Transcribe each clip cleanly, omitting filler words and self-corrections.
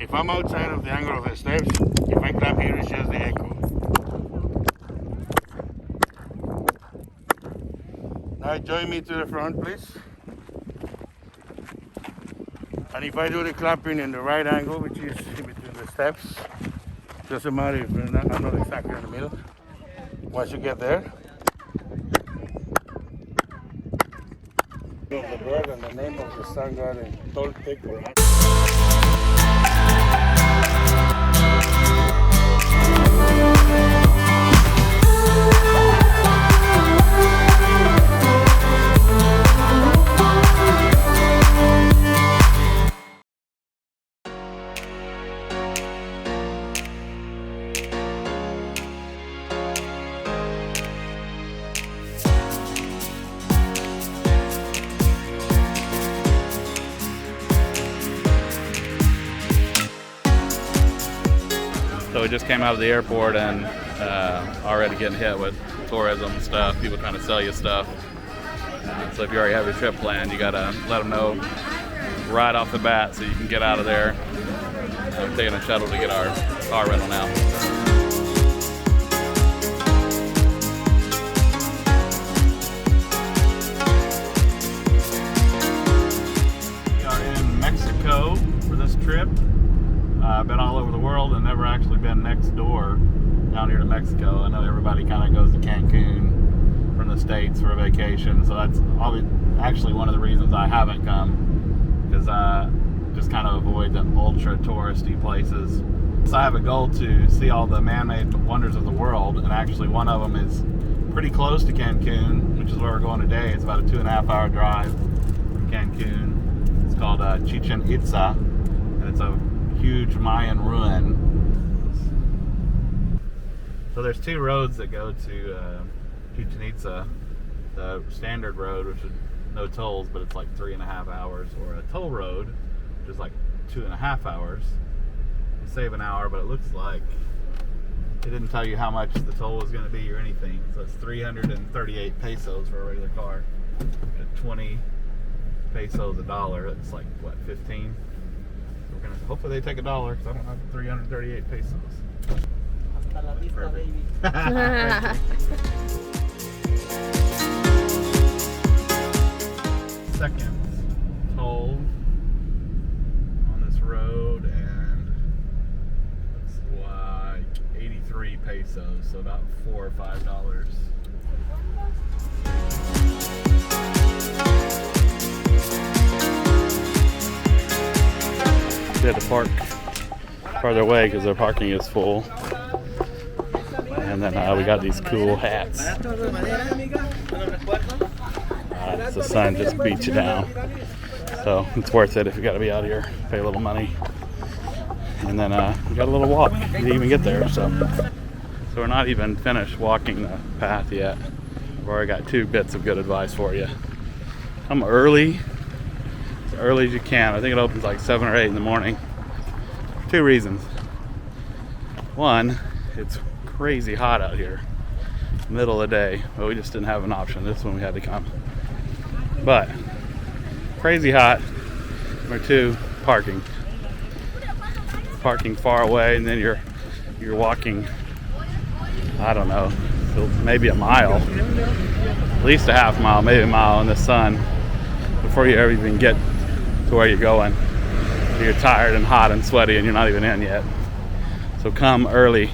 If I'm outside of the angle of the steps, if I clap here, it's just the echo. Now join me to the front, please. And if I do the clapping in the right angle, which is in between the steps, doesn't matter if I'm not exactly in the middle. Once you get there, the bird and the name of the sun god in Toltec. So we just came out of the airport and already getting hit with tourism stuff, people trying to sell you stuff. So if you already have your trip planned, you gotta let them know right off the bat so you can get out of there. I'm taking a shuttle to get our car rental now. We are in Mexico for this trip. I've been all over the world and never actually been next door down here to Mexico. I know everybody kind of goes to Cancun from the States for a vacation, so that's actually one of the reasons I haven't come, because I just kind of avoid the ultra touristy places. So I have a goal to see all the man-made wonders of the world, and actually one of them is pretty close to Cancun, which is where we're going today. It's about a 2.5-hour drive from Cancun. It's called Chicheń Itzá, and it's a huge Mayan ruin. So there's two roads that go to Chichén Itzá. The standard road, which is no tolls, but it's like 3.5 hours, or a toll road, which is like 2.5 hours. You save an hour, but it looks like it didn't tell you how much the toll was going to be or anything. So it's 338 pesos for a regular car. At 20 pesos a dollar, it's like what, 15? We're gonna hopefully they take $1 because I don't have 338 pesos. Hasta la vista, baby. Second toll on this road, and it's like 83 pesos, so about $4 or $5. We had to park farther away because their parking is full. And then we got these cool hats. The sun just beats you down. So it's worth it if you got to be out here, pay a little money. And then we got a little walk to even get there. So we're not even finished walking the path yet. I've already got 2 bits of good advice for you. Come early. As early as you can. I think it opens like 7 or 8 in the morning. 2 reasons. One, it's crazy hot out here, middle of the day, but we just didn't have an option. This one we had to come. But crazy hot. Number 2, parking. Parking far away, and then you're walking, I don't know, maybe a mile, at least a half mile, maybe a mile in the sun before you ever even get to where you're going. You're tired and hot and sweaty and you're not even in yet. So come early.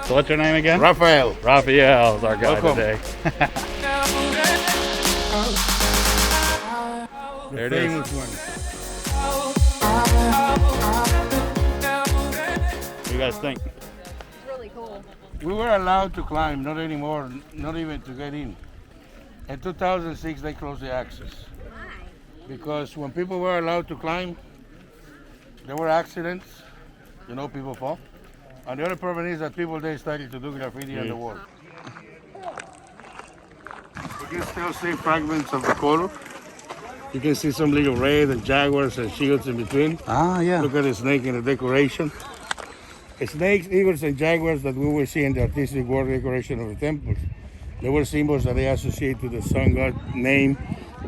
So what's your name again? Rafael. Rafael is our guy today. There it is. One. What do you guys think? It's really cool. We were allowed to climb, not anymore, not even to get in. In 2006, they closed the access. Why? Because when people were allowed to climb, there were accidents, people fall. And the other problem is that people, they started to do graffiti on the wall. You can still see fragments of the color. You can see some little red and jaguars and shields in between. Ah, yeah. Look at the snake in the decoration. Snakes, eagles, and jaguars that we will see in the artistic world decoration of the temples. They were symbols that they associate to the sun god named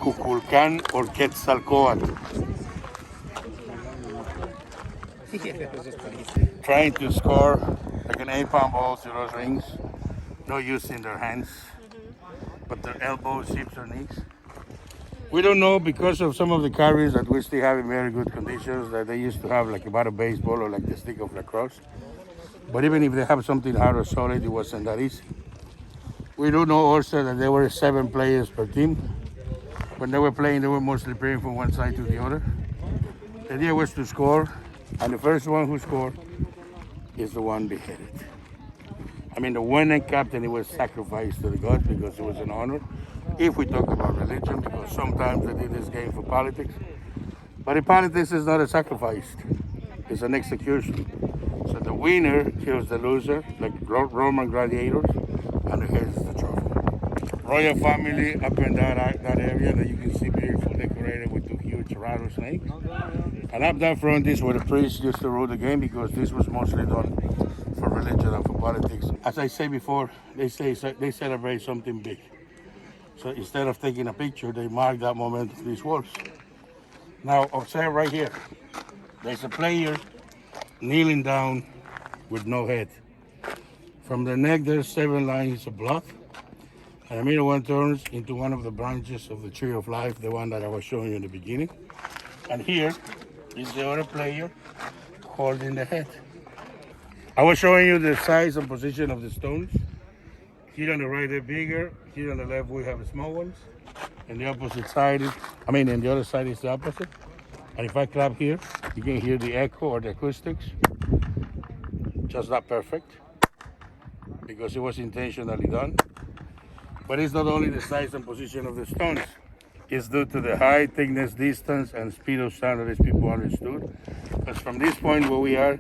Kukulkan or Quetzalcoatl. Trying to score like an 8-pound ball through those rings. No use in their hands, but their elbows, hips, or knees. We don't know because of some of the carvings that we still have in very good conditions that they used to have like about a baseball or like the stick of lacrosse. But even if they have something hard or solid, it wasn't that easy. We do know also that there were 7 players per team. When they were playing, they were mostly playing from one side to the other. The idea was to score, and the first one who scored is the one beheaded. I mean, the winning captain, it was sacrificed to the gods because it was an honor. If we talk about religion, because sometimes they did this game for politics. But in politics, it's not a sacrifice. It's an execution. So the winner kills the loser, like Roman gladiators, and the head is the trophy. Royal family up in that area that you can see beautiful decorated with 2 huge rattlesnakes. And up that front is where the priests used to rule the game because this was mostly done for religion and for politics. As I said before, they celebrate something big. So instead of taking a picture, they mark that moment of these walls. Now observe right here. There's a player kneeling down with no head. From the neck, there's 7 lines of blood. And the middle one turns into one of the branches of the tree of life, the one that I was showing you in the beginning. And here is the other player holding the head. I was showing you the size and position of the stones. Here on the right, they're bigger. Here on the left, we have small ones. And the opposite side and the other side is the opposite. And if I clap here, you can hear the echo or the acoustics. Just not perfect, because it was intentionally done. But it's not only the size and position of the stones. It's due to the height, thickness, distance, and speed of sound that these people understood. Because from this point where we are,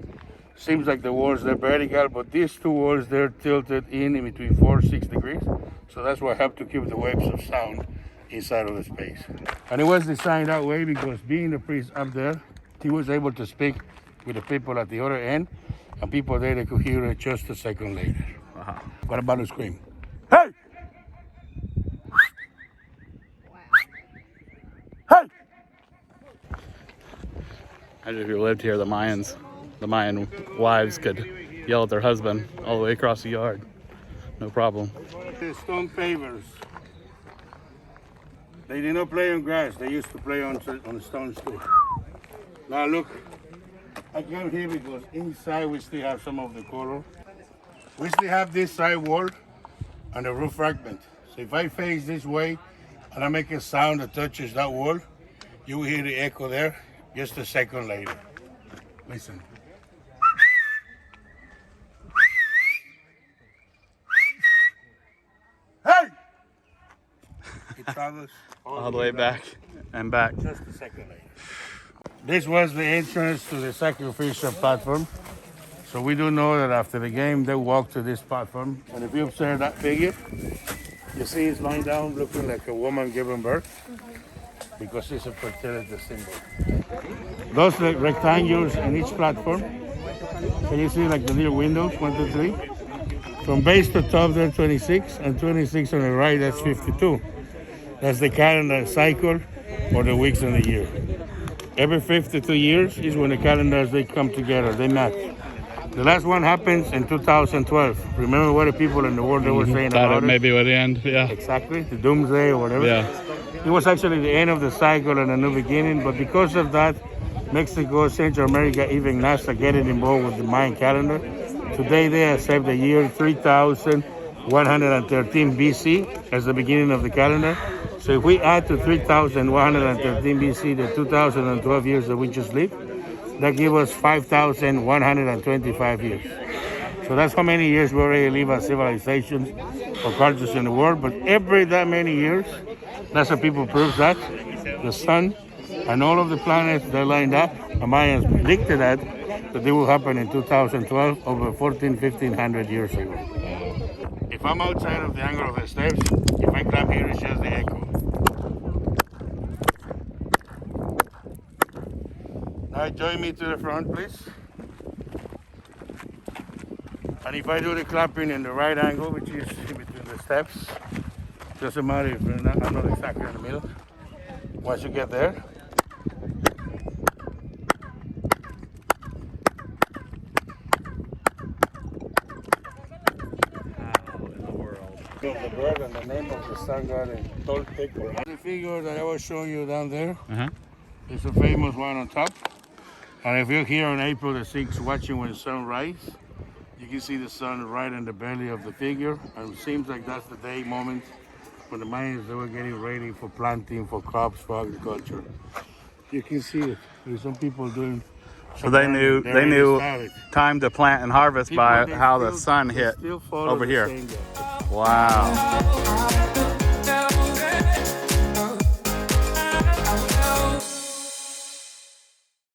seems like the walls, they're vertical, but these 2 walls, they're tilted in between 4 and 6 degrees. So that's what helped to keep the waves of sound inside of the space. And it was designed that way because being the priest up there, he was able to speak with the people at the other end, and people there, they could hear it just a second later. Wow. What about the scream? Hey! Hey! Imagine if you lived here, the Mayan wives could yell at their husband all the way across the yard. No problem. The stone pavers. They did not play on grass. They used to play on stones too. Now look, I came here because inside we still have some of the color. We still have this side wall and the roof fragment. So if I face this way and I make a sound that touches that wall, you will hear the echo there just a second later. Listen. Hey! It travels All the way back and back. just a second later. This was the entrance to the sacrificial platform. So we do know that after the game, they walk to this platform. And if you observe that figure, you see it's lying down looking like a woman giving birth because it's a fertility symbol. Those rectangles in each platform, can you see like the little windows, 1, 2, 3? From base to top, they're 26, and 26 on the right, that's 52. That's the calendar cycle or the weeks in the year. Every 52 years is when the calendars, they come together, they match. The last one happens in 2012. Remember what the people in the world they were saying Thought about it maybe would end, yeah. Exactly, the doomsday or whatever. Yeah. It was actually the end of the cycle and a new beginning, but because of that, Mexico, Central America, even NASA getting involved with the Mayan calendar. Today they accept the year 3113 BC as the beginning of the calendar. So if we add to 3113 BC the 2012 years that we just lived, that gives us 5,125 years. So that's how many years we already live as civilizations or cultures in the world. But every that many years, that's how people prove that the sun and all of the planets that lined up, the Mayans predicted that they will happen in 2012, over 1,500 years ago. If I'm outside of the angle of the steps, if I clap here, it's just the echo. Now join me to the front, please. And if I do the clapping in the right angle, which is in between the steps. Doesn't matter if you're not, I'm not exactly in the middle. Once you get there, the bird and the name of the sun god is Tolteco. The figure that I was showing you down there is a famous one on top. And if you're here on April the 6th watching when the sun rises, you can see the sun right in the belly of the figure. And it seems like that's the day moment when the Mayans they were getting ready for planting, for crops, for agriculture. You can see it. There's some people doing. So they knew time to plant and harvest by how the sun hit over here. Wow.